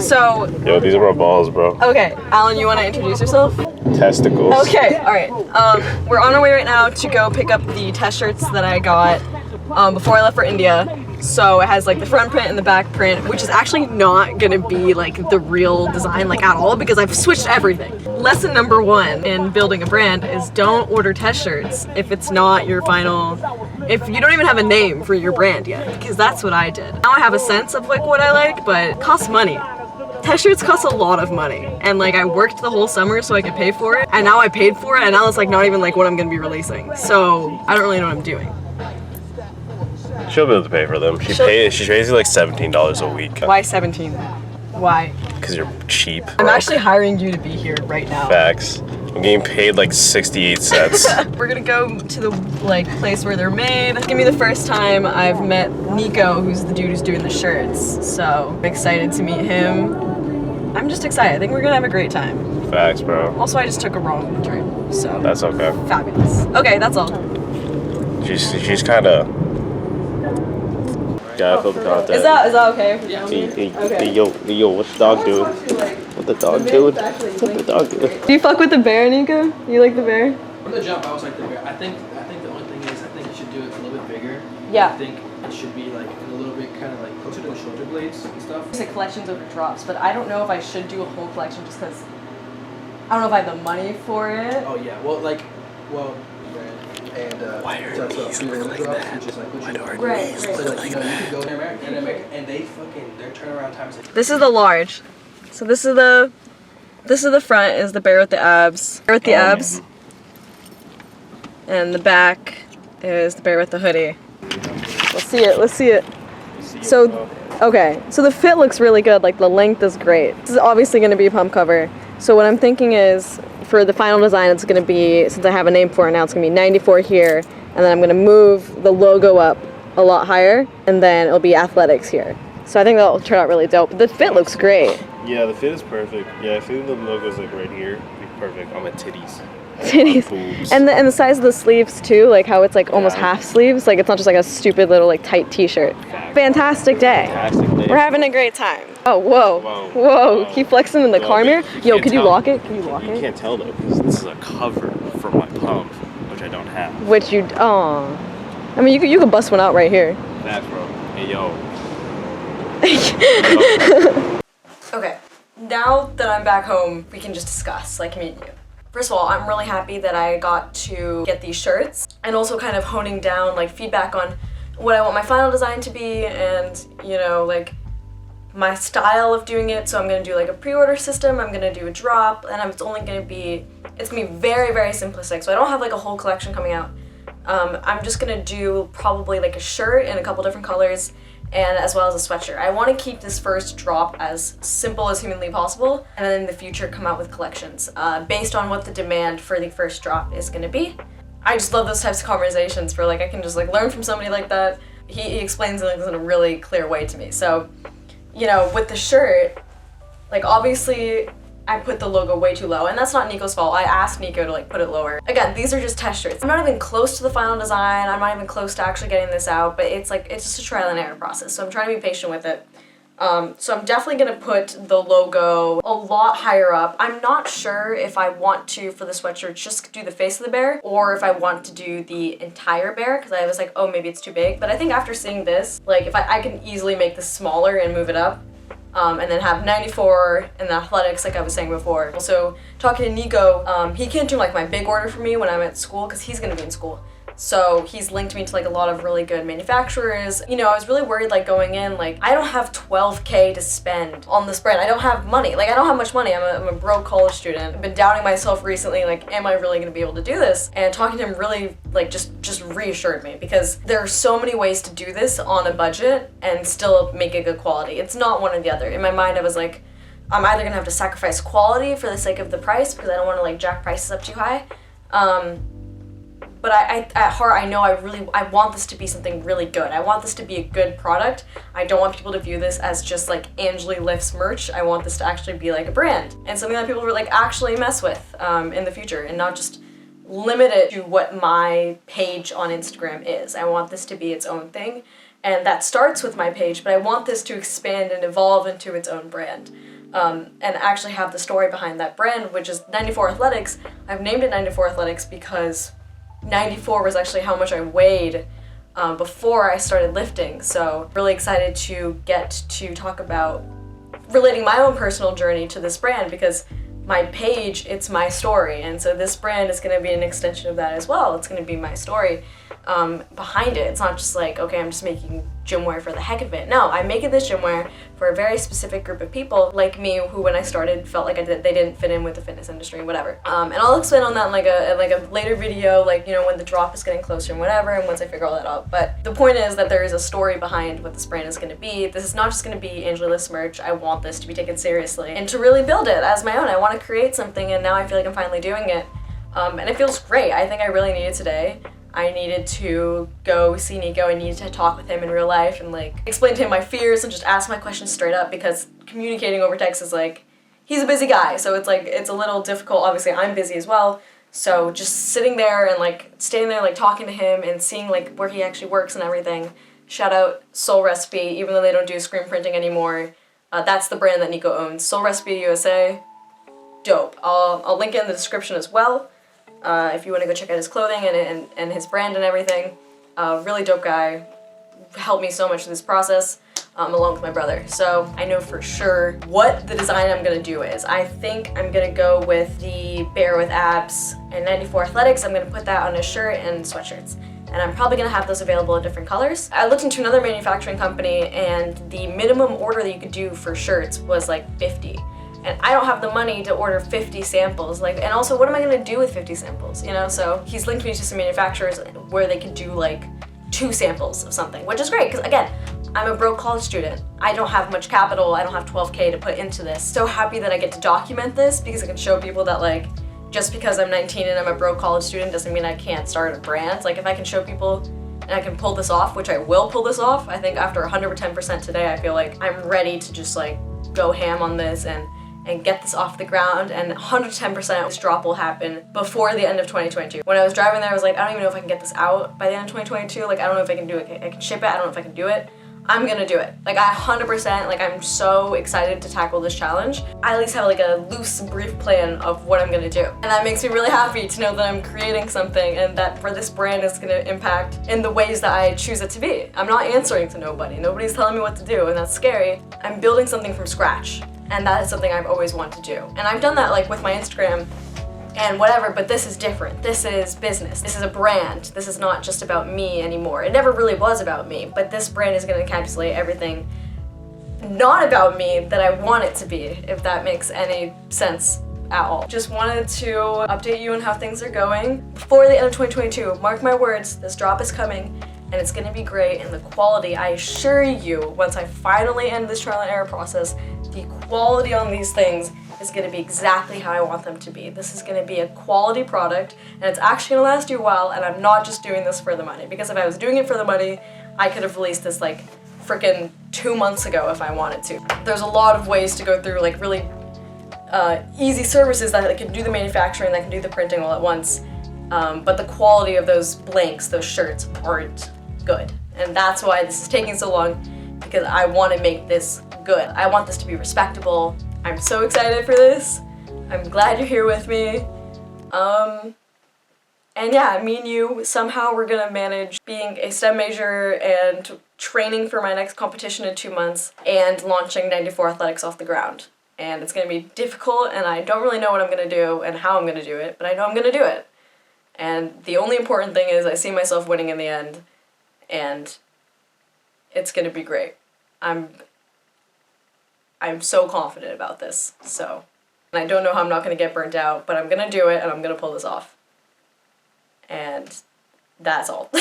So, Yo, these are my balls, bro. okay, Alan, you want to introduce yourself? Testicles. Okay, alright. We're on our way right now to go pick up the test shirts that I got before I left for India. So it has like the front print and the back print, which is actually not gonna be like the real design like at all because I've switched everything. Lesson number 1 in building a brand is don't order test shirts if it's not your final, if you don't even have a name for your brand yet, because that's what I did. Now I have a sense of like what I like, but it costs money. Test shirts cost a lot of money, and like I worked the whole summer so I could pay for it, and now I paid for it, and now it's like not even like what I'm gonna be releasing. So I don't really know what I'm doing. She'll be able to pay for them. She pays you like $17 a week. Why 17? Why? Because you're cheap. I'm actually hiring you to be here right now. Facts. I'm getting paid like 68 cents. We're gonna go to the like place where they're made. It's gonna be the first time I've met Nico, who's the dude who's doing the shirts. So I'm excited to meet him. I'm just excited. I think we're gonna have a great time. Facts, bro. Also, I just took a wrong turn, so That's okay. fabulous. Okay, that's all. She's kind of. Gotta film the content. Is that okay? Yeah. Hey, yo, what's the dog doing? What the dog doing? What the dog doing? Do you fuck with the bear, Nico? You like the bear? From the jump, I was like the bear. I think the only thing is, I think you should do it a little bit bigger. Yeah. I think it should be like a little bit kind of like closer to the shoulder blades and stuff. There's like collections over drops, but I don't know if I should do a whole collection just because I don't know if I have the money for it. Oh yeah, and Why are so these drops, like drops, that? which is like Why do our Right, knees right. so look like, like you know, you that? could go there and they fucking their turnaround time is like, This is the large. So this is the front is the bear with the abs. Bear with the abs. And the back is the bear with the hoodie. Let's see it. Let's see it. So, okay. So the fit looks really good. Like the length is great. This is obviously going to be a pump cover. So what I'm thinking is for the final design, it's going to be, since I have a name for it now, it's going to be 94 here. And then I'm going to move the logo up a lot higher. And then it'll be athletics here. So I think that'll turn out really dope. The fit looks great. Yeah, the fit is perfect. Yeah, I think the logo's like right here. It'd be perfect on my titties. Titties. Boobs. And the size of the sleeves too, like how it's like almost half sleeves, like it's not just like a stupid little like tight t-shirt. Fantastic day. Fantastic day. We're having a great time. Oh, whoa. Whoa. Keep flexing in the car mirror. Yo, could you lock it? Can you lock You it? can't tell though, because this is a cover for my pump, which I don't have. Which you, oh. I mean, you could bust one out right here. Facts, bro. Hey, yo. Okay, now that I'm back home, we can just discuss, like me and you. First of all, I'm really happy that I got to get these shirts and also kind of honing down like feedback on what I want my final design to be and, you know, like my style of doing it. So I'm gonna do like a pre-order system, I'm gonna do a drop, and it's gonna be very, very simplistic. So I don't have like a whole collection coming out. I'm just gonna do probably like a shirt in a couple different colors and as well as a sweatshirt. I want to keep this first drop as simple as humanly possible, and then in the future come out with collections based on what the demand for the first drop is going to be. I just love those types of conversations where like I can just like learn from somebody like that. He explains things in a really clear way to me. So, you know, with the shirt, like obviously I put the logo way too low, and that's not Nico's fault. I asked Nico to like put it lower. Again, these are just test shirts. I'm not even close to the final design. I'm not even close to actually getting this out, but it's just a trial and error process. So I'm trying to be patient with it. So I'm definitely gonna put the logo a lot higher up. I'm not sure if I want to, for the sweatshirt, just do the face of the bear, or if I want to do the entire bear, because I was like, oh, maybe it's too big. But I think after seeing this, like if I can easily make this smaller and move it up, and then have 94 in the athletics like I was saying before. Also, talking to Nico, he can't do like my big order for me when I'm at school because he's gonna be in school. So he's linked me to like a lot of really good manufacturers. You know, I was really worried like going in, like I don't have 12K to spend on this brand. I don't have money. Like I don't have much money. I'm a broke college student. I've been doubting myself recently, like am I really gonna be able to do this? And talking to him really like just reassured me, because there are so many ways to do this on a budget and still make a good quality. It's not one or the other. In my mind I was like, I'm either gonna have to sacrifice quality for the sake of the price because I don't want to like jack prices up too high. But at heart, I know I want this to be something really good. I want this to be a good product. I don't want people to view this as just like Anjali lifts merch. I want this to actually be like a brand and something that people will like actually mess with in the future, and not just limit it to what my page on Instagram is. I want this to be its own thing, and that starts with my page, but I want this to expand and evolve into its own brand. and actually have the story behind that brand, which is 94 Athletics. I've named it 94 Athletics because 94 was actually how much I weighed before I started lifting. So really excited to get to talk about relating my own personal journey to this brand, because my page, it's my story, and so this brand is going to be an extension of that as well. It's going to be my story behind it. It's not just like, okay, I'm just making gym wear for the heck of it. No, I'm making this gym wear for a very specific group of people like me, who when I started felt like they didn't fit in with the fitness industry and whatever. And I'll explain on that in like a later video, like, you know, when the drop is getting closer and whatever, and once I figure all that out. But the point is that there is a story behind what this brand is going to be. This is not just going to be Anjali List merch. I want this to be taken seriously and to really build it as my own. I want to create something, and now I feel like I'm finally doing it. And it feels great. I think I really needed today. I needed to go see Nico. I needed to talk with him in real life and like explain to him my fears and just ask my questions straight up, because communicating over text is like, he's a busy guy, so it's like, it's a little difficult. Obviously I'm busy as well, so just sitting there and like standing there like talking to him and seeing like where he actually works and everything. Shout out Soul Recipe, even though they don't do screen printing anymore. That's the brand that Nico owns. Soul Recipe USA, dope. I'll link it in the description as well. If you want to go check out his clothing and his brand and everything. Really dope guy. Helped me so much in this process, along with my brother. So I know for sure what the design I'm going to do is. I think I'm going to go with the Bear with Abs and 94 Athletics. I'm going to put that on a shirt and sweatshirts. And I'm probably going to have those available in different colors. I looked into another manufacturing company, and the minimum order that you could do for shirts was like 50. And I don't have the money to order 50 samples. Like, and also, what am I gonna do with 50 samples, you know? So he's linked me to some manufacturers where they could do like 2 samples of something, which is great, because again, I'm a broke college student. I don't have much capital. I don't have 12K to put into this. So happy that I get to document this, because I can show people that like, just because I'm 19 and I'm a broke college student doesn't mean I can't start a brand. Like, if I can show people and I can pull this off, which I will pull this off, I think after 110% today, I feel like I'm ready to just like go ham on this and get this off the ground, and 110% this drop will happen before the end of 2022. When I was driving there, I was like, I don't even know if I can get this out by the end of 2022. Like, I don't know if I can do it. I can ship it. I don't know if I can do it. I'm gonna do it. Like, I 100%, like, I'm so excited to tackle this challenge. I at least have like a loose, brief plan of what I'm gonna do. And that makes me really happy to know that I'm creating something, and that where this brand is gonna impact in the ways that I choose it to be. I'm not answering to nobody. Nobody's telling me what to do, and that's scary. I'm building something from scratch. And that is something I've always wanted to do. And I've done that like with my Instagram and whatever, but this is different. This is business. This is a brand. This is not just about me anymore. It never really was about me, but this brand is gonna encapsulate everything not about me that I want it to be, if that makes any sense at all. Just wanted to update you on how things are going. Before the end of 2022, mark my words, this drop is coming, and it's gonna be great, and the quality, I assure you, once I finally end this trial and error process, the quality on these things is gonna be exactly how I want them to be. This is gonna be a quality product, and it's actually gonna last you a while, and I'm not just doing this for the money, because if I was doing it for the money, I could have released this like freaking 2 months ago if I wanted to. There's a lot of ways to go through, like really easy services that can do the manufacturing, that can do the printing all at once, but the quality of those blanks, those shirts, aren't good. And that's why this is taking so long, because I want to make this good. I want this to be respectable. I'm so excited for this. I'm glad you're here with me. And yeah, me and you, somehow we're gonna manage being a STEM major and training for my next competition in 2 months and launching 94 Athletics off the ground. And it's gonna be difficult, and I don't really know what I'm gonna do and how I'm gonna do it, but I know I'm gonna do it. And the only important thing is I see myself winning in the end, and it's gonna be great. I'm so confident about this, so. And I don't know how I'm not gonna get burnt out, but I'm gonna do it and I'm gonna pull this off. And that's all.